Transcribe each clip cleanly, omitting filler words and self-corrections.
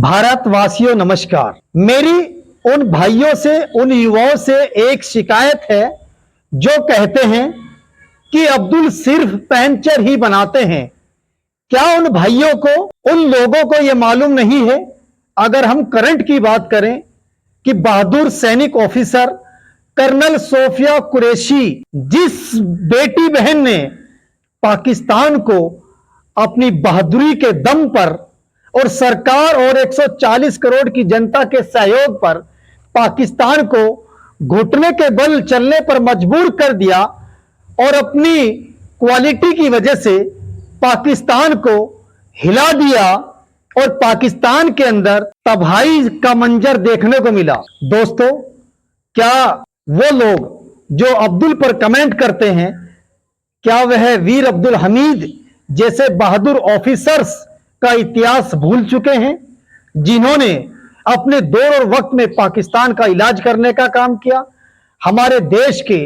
भारतवासियों नमस्कार। मेरी उन भाइयों से, उन युवाओं से एक शिकायत है जो कहते हैं कि अब्दुल सिर्फ पैंचर ही बनाते हैं। क्या उन भाइयों को, उन लोगों को यह मालूम नहीं है, अगर हम करंट की बात करें, कि बहादुर सैनिक ऑफिसर कर्नल सोफिया कुरैशी, जिस बेटी बहन ने पाकिस्तान को अपनी बहादुरी के दम पर और सरकार और 140 करोड़ की जनता के सहयोग पर पाकिस्तान को घुटने के बल चलने पर मजबूर कर दिया और अपनी क्वालिटी की वजह से पाकिस्तान को हिला दिया और पाकिस्तान के अंदर तबाही का मंजर देखने को मिला। दोस्तों, क्या वो लोग जो अब्दुल पर कमेंट करते हैं, क्या वह वीर अब्दुल हमीद जैसे बहादुर ऑफिसर्स का इतिहास भूल चुके हैं, जिन्होंने अपने दौर और वक्त में पाकिस्तान का इलाज करने का काम किया? हमारे देश के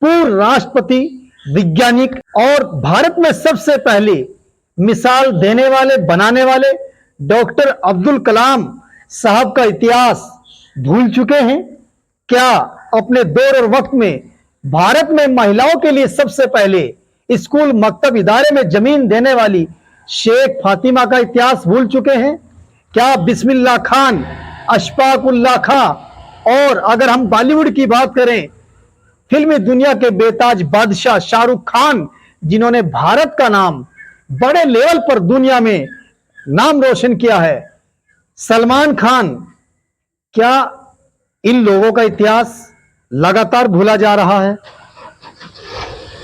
पूर्व राष्ट्रपति, वैज्ञानिक और भारत में सबसे पहले मिसाल देने वाले, बनाने वाले डॉक्टर अब्दुल कलाम साहब का इतिहास भूल चुके हैं? क्या अपने दौर और वक्त में भारत में महिलाओं के लिए सबसे पहले स्कूल, मकतब, इदारे में जमीन देने वाली शेख फातिमा का इतिहास भूल चुके हैं? क्या बिस्मिल्लाह खान, अशफाक उल्लाह खां, और अगर हम बॉलीवुड की बात करें, फिल्मी दुनिया के बेताज बादशाह शाहरुख खान, जिन्होंने भारत का नाम बड़े लेवल पर दुनिया में नाम रोशन किया है, सलमान खान, क्या इन लोगों का इतिहास लगातार भूला जा रहा है?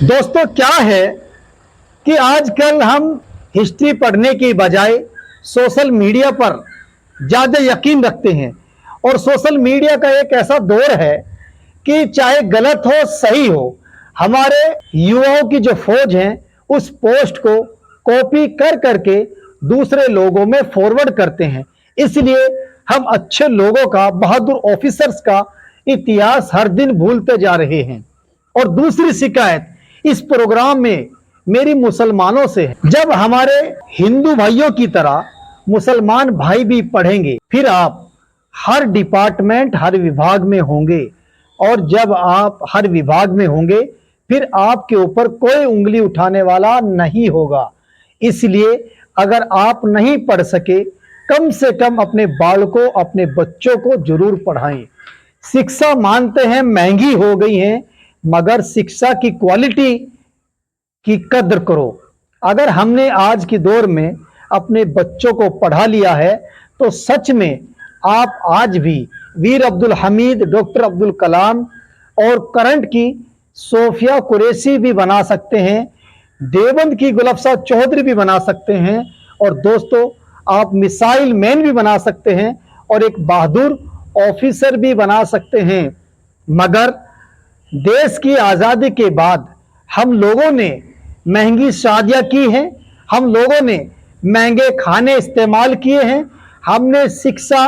दोस्तों, क्या है कि आजकल हम हिस्ट्री पढ़ने की बजाय सोशल मीडिया पर ज्यादा यकीन रखते हैं, और सोशल मीडिया का एक ऐसा दौर है कि चाहे गलत हो, सही हो, हमारे युवाओं की जो फौज है उस पोस्ट को कॉपी कर करके दूसरे लोगों में फॉरवर्ड करते हैं। इसलिए हम अच्छे लोगों का, बहादुर ऑफिसर्स का इतिहास हर दिन भूलते जा रहे हैं। और दूसरी शिकायत इस प्रोग्राम में मेरी मुसलमानों से है। जब हमारे हिंदू भाइयों की तरह मुसलमान भाई भी पढ़ेंगे, फिर आप हर डिपार्टमेंट, हर विभाग में होंगे, और जब आप हर विभाग में होंगे, फिर आपके ऊपर कोई उंगली उठाने वाला नहीं होगा। इसलिए अगर आप नहीं पढ़ सके, कम से कम अपने बालकों, अपने बच्चों को जरूर पढ़ाएं। शिक्षा मानते हैं महंगी हो गई है, मगर शिक्षा की क्वालिटी की कद्र करो। अगर हमने आज के दौर में अपने बच्चों को पढ़ा लिया है, तो सच में आप आज भी वीर अब्दुल हमीद, डॉक्टर अब्दुल कलाम और करंट की सोफिया कुरैशी भी बना सकते हैं, देवबंद की गुलाब साहब चौधरी भी बना सकते हैं, और दोस्तों, आप मिसाइल मैन भी बना सकते हैं और एक बहादुर ऑफिसर भी बना सकते हैं। मगर देश की आज़ादी के बाद हम लोगों ने महंगी शादियां की हैं, हम लोगों ने महंगे खाने इस्तेमाल किए हैं, हमने शिक्षा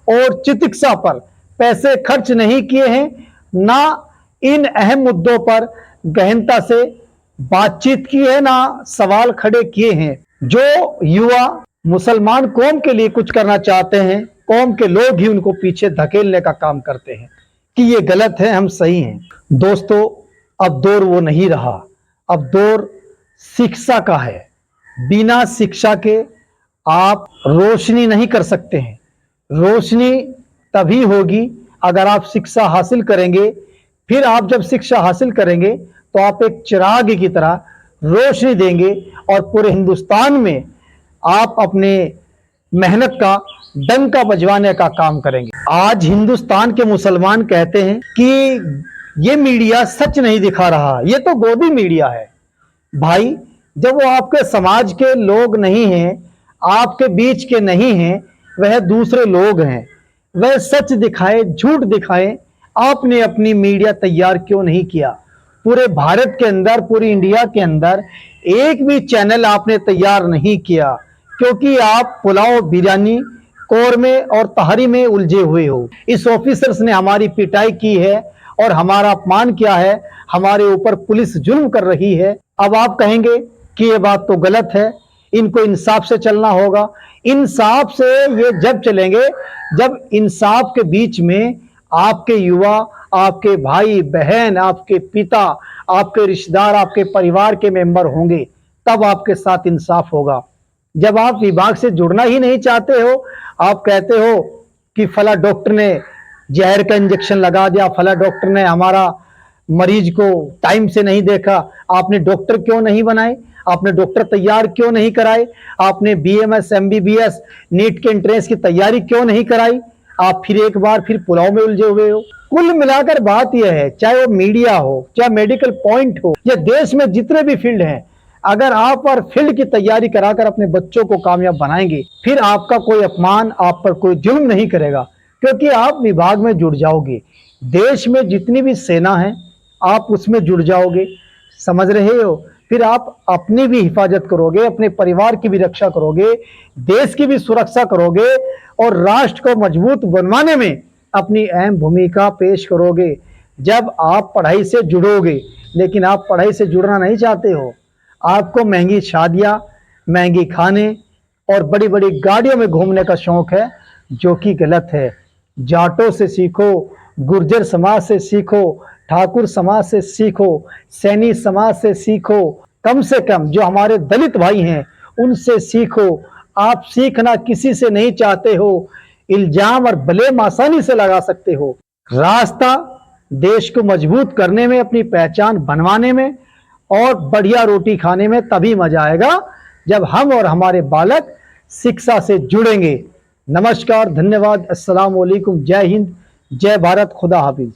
और चिकित्सा पर पैसे खर्च नहीं किए हैं, ना इन अहम मुद्दों पर गहनता से बातचीत की है, ना सवाल खड़े किए हैं। जो युवा मुसलमान कौम के लिए कुछ करना चाहते हैं, कौम के लोग ही उनको पीछे धकेलने का काम करते हैं कि ये गलत है, हम सही हैं। दोस्तों, अब दौर वो नहीं रहा, अब दौर शिक्षा का है। बिना शिक्षा के आप रोशनी नहीं कर सकते हैं। रोशनी तभी होगी अगर आप शिक्षा हासिल करेंगे। फिर आप जब शिक्षा हासिल करेंगे तो आप एक चिराग की तरह रोशनी देंगे और पूरे हिंदुस्तान में आप अपने मेहनत का डंका बजवाने का काम करेंगे। आज हिंदुस्तान के मुसलमान कहते हैं कि ये मीडिया सच नहीं दिखा रहा, ये तो गोदी मीडिया है। भाई, जब वो आपके समाज के लोग नहीं हैं, आपके बीच के नहीं हैं, वह दूसरे लोग हैं, वह सच दिखाए, झूठ दिखाए, आपने अपनी मीडिया तैयार क्यों नहीं किया? पूरे भारत के अंदर, पूरी इंडिया के अंदर एक भी चैनल आपने तैयार नहीं किया, क्योंकि आप पुलाव, बिरयानी, कौरमे और तहरी में उलझे हुए हो। इस ऑफिसर्स ने हमारी पिटाई की है और हमारा अपमान किया है, हमारे ऊपर पुलिस जुल्म कर रही है। अब आप कहेंगे कि ये बात तो गलत है, इनको इंसाफ से चलना होगा, इंसाफ से ये जब चलेंगे जब इंसाफ के बीच में आपके युवा, आपके भाई बहन, आपके पिता, आपके रिश्तेदार, आपके परिवार के मेंबर होंगे, तब आपके साथ इंसाफ होगा। जब आप विभाग से जुड़ना ही नहीं चाहते हो, आप कहते हो कि फला डॉक्टर ने जहर का इंजेक्शन लगा दिया, फला डॉक्टर ने हमारा मरीज को टाइम से नहीं देखा, आपने डॉक्टर क्यों नहीं बनाए, आपने डॉक्टर तैयार क्यों नहीं कराए, आपने बीएमएस एमबीबीएस नीट के एंट्रेंस की तैयारी क्यों नहीं कराई, आप फिर एक बार फिर पुलाव में उलझे हुए हो। कुल मिलाकर बात यह है, चाहे वो मीडिया हो, चाहे मेडिकल पॉइंट हो, या देश में जितने भी फील्ड हैं, अगर आप और फील्ड की तैयारी कराकर अपने बच्चों को कामयाब बनाएंगे, फिर आपका कोई अपमान, आप पर कोई जुल्म नहीं करेगा, क्योंकि आप विभाग में जुड़ जाओगे। देश में जितनी भी सेना है आप उसमें जुड़ जाओगे, समझ रहे हो। फिर आप अपनी भी हिफाजत करोगे, अपने परिवार की भी रक्षा करोगे, देश की भी सुरक्षा करोगे और राष्ट्र को मजबूत बनवाने में अपनी अहम भूमिका पेश करोगे जब आप पढ़ाई से जुड़ोगे। लेकिन आप पढ़ाई से जुड़ना नहीं चाहते हो, आपको महंगी शादियां, महंगी खाने और बड़ी बड़ी गाड़ियों में घूमने का शौक है, जो कि गलत है। जाटों से सीखो, गुर्जर समाज से सीखो, ठाकुर समाज से सीखो, सैनी समाज से सीखो, कम से कम जो हमारे दलित भाई हैं उनसे सीखो। आप सीखना किसी से नहीं चाहते हो, इल्जाम और ब्लेम आसानी से लगा सकते हो। रास्ता देश को मजबूत करने में, अपनी पहचान बनवाने में और बढ़िया रोटी खाने में तभी मजा आएगा जब हम और हमारे बालक शिक्षा से जुड़ेंगे। नमस्कार, धन्यवाद, अस्सलाम वालेकुम, जय हिंद, जय भारत, खुदा हाफिज।